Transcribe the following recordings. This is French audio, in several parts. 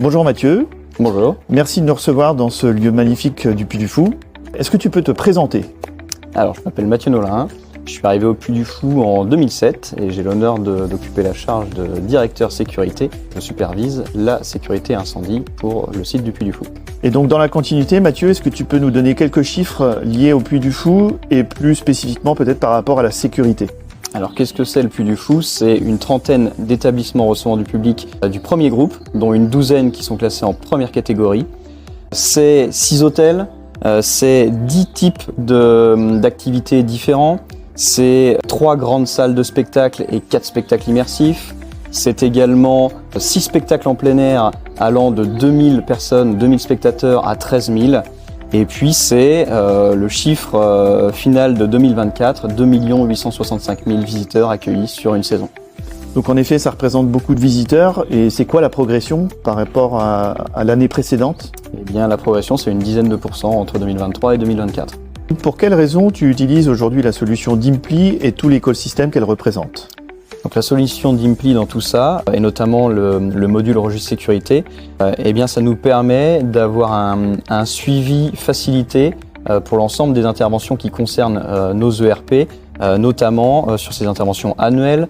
Bonjour Mathieu. Bonjour. Merci de nous recevoir dans ce lieu magnifique du Puy du Fou. Est-ce que tu peux te présenter? Alors, je m'appelle Mathieu Nolin. Je suis arrivé au Puy du Fou en 2007 et j'ai l'honneur d'occuper la charge de directeur sécurité. Je supervise la sécurité incendie pour le site du Puy du Fou. Et donc dans la continuité, Mathieu, est-ce que tu peux nous donner quelques chiffres liés au Puy du Fou et plus spécifiquement peut-être par rapport à la sécurité? Alors, qu'est-ce que c'est le Puy du Fou? C'est une trentaine d'établissements recevant du public du premier groupe, dont une douzaine qui sont classés en première catégorie. C'est 6 hôtels, c'est 10 types d'activités différents, c'est 3 grandes salles de spectacle et 4 spectacles immersifs. C'est également 6 spectacles en plein air allant de 2000 personnes, 2000 spectateurs à 13 000. Et puis c'est le chiffre final de 2024, 2 865 000 visiteurs accueillis sur une saison. Donc en effet, ça représente beaucoup de visiteurs. Et c'est quoi la progression par rapport à l'année précédente? Eh bien, la progression, c'est une dizaine de pourcents entre 2023 et 2024. Pour quelles raisons tu utilises aujourd'hui la solution Dimpli et tout l'écosystème qu'elle représente? Donc la solution Dimpli dans tout ça, et notamment le module registre sécurité, eh bien ça nous permet d'avoir un suivi facilité pour l'ensemble des interventions qui concernent nos ERP, notamment sur ces interventions annuelles,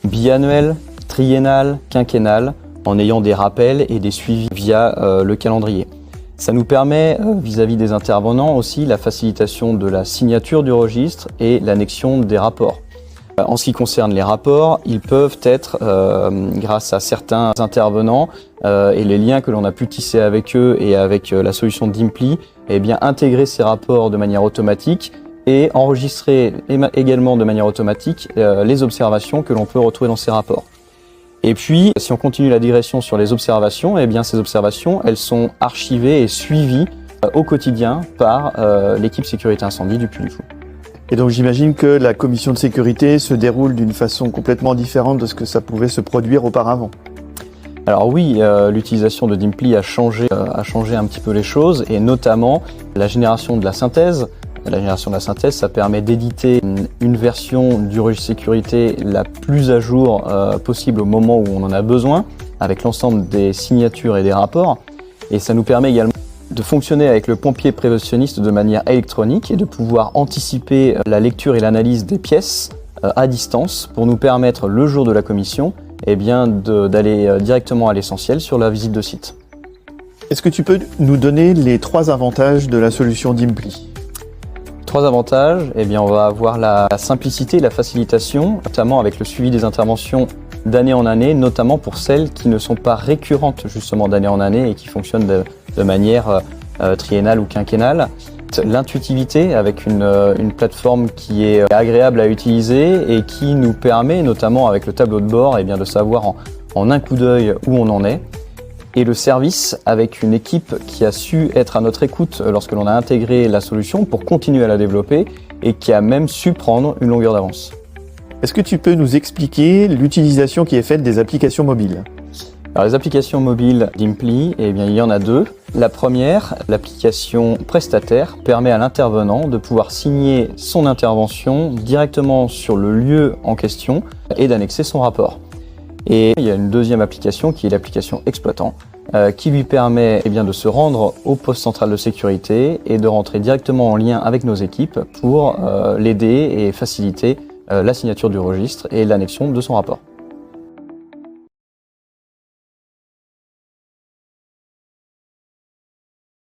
biannuelles, triennales, quinquennales, en ayant des rappels et des suivis via le calendrier. Ça nous permet, vis-à-vis des intervenants aussi, la facilitation de la signature du registre et l'annexion des rapports. En ce qui concerne les rapports, ils peuvent être, grâce à certains intervenants et les liens que l'on a pu tisser avec eux et avec la solution Dimpli, eh bien intégrer ces rapports de manière automatique et enregistrer également de manière automatique les observations que l'on peut retrouver dans ces rapports. Et puis, si on continue la digression sur les observations, eh bien ces observations, elles sont archivées et suivies au quotidien par l'équipe sécurité incendie du Puy du Fou. Et donc j'imagine que la commission de sécurité se déroule d'une façon complètement différente de ce que ça pouvait se produire auparavant. Alors oui, l'utilisation de Dimpli a changé un petit peu les choses, et notamment la génération de la synthèse. La génération de la synthèse, ça permet d'éditer une version du registre sécurité la plus à jour possible au moment où on en a besoin, avec l'ensemble des signatures et des rapports. Et ça nous permet également de fonctionner avec le pompier préventionniste de manière électronique et de pouvoir anticiper la lecture et l'analyse des pièces à distance pour nous permettre, le jour de la commission, eh bien, d'aller directement à l'essentiel sur la visite de site. Est-ce que tu peux nous donner les 3 avantages de la solution Dimpli? 3 avantages, eh bien, on va avoir la simplicité et la facilitation, notamment avec le suivi des interventions d'année en année, notamment pour celles qui ne sont pas récurrentes justement d'année en année et qui fonctionnent de manière triennale ou quinquennale. L'intuitivité avec une plateforme qui est agréable à utiliser et qui nous permet, notamment avec le tableau de bord, eh bien, de savoir en un coup d'œil où on en est. Et le service avec une équipe qui a su être à notre écoute lorsque l'on a intégré la solution pour continuer à la développer et qui a même su prendre une longueur d'avance. Est-ce que tu peux nous expliquer l'utilisation qui est faite des applications mobiles? Alors les applications mobiles Dimpli, eh bien, il y en a 2. La première, l'application prestataire, permet à l'intervenant de pouvoir signer son intervention directement sur le lieu en question et d'annexer son rapport. Et il y a une deuxième application qui est l'application exploitant, qui lui permet eh bien, de se rendre au poste central de sécurité et de rentrer directement en lien avec nos équipes pour l'aider et faciliter la signature du registre et l'annexion de son rapport.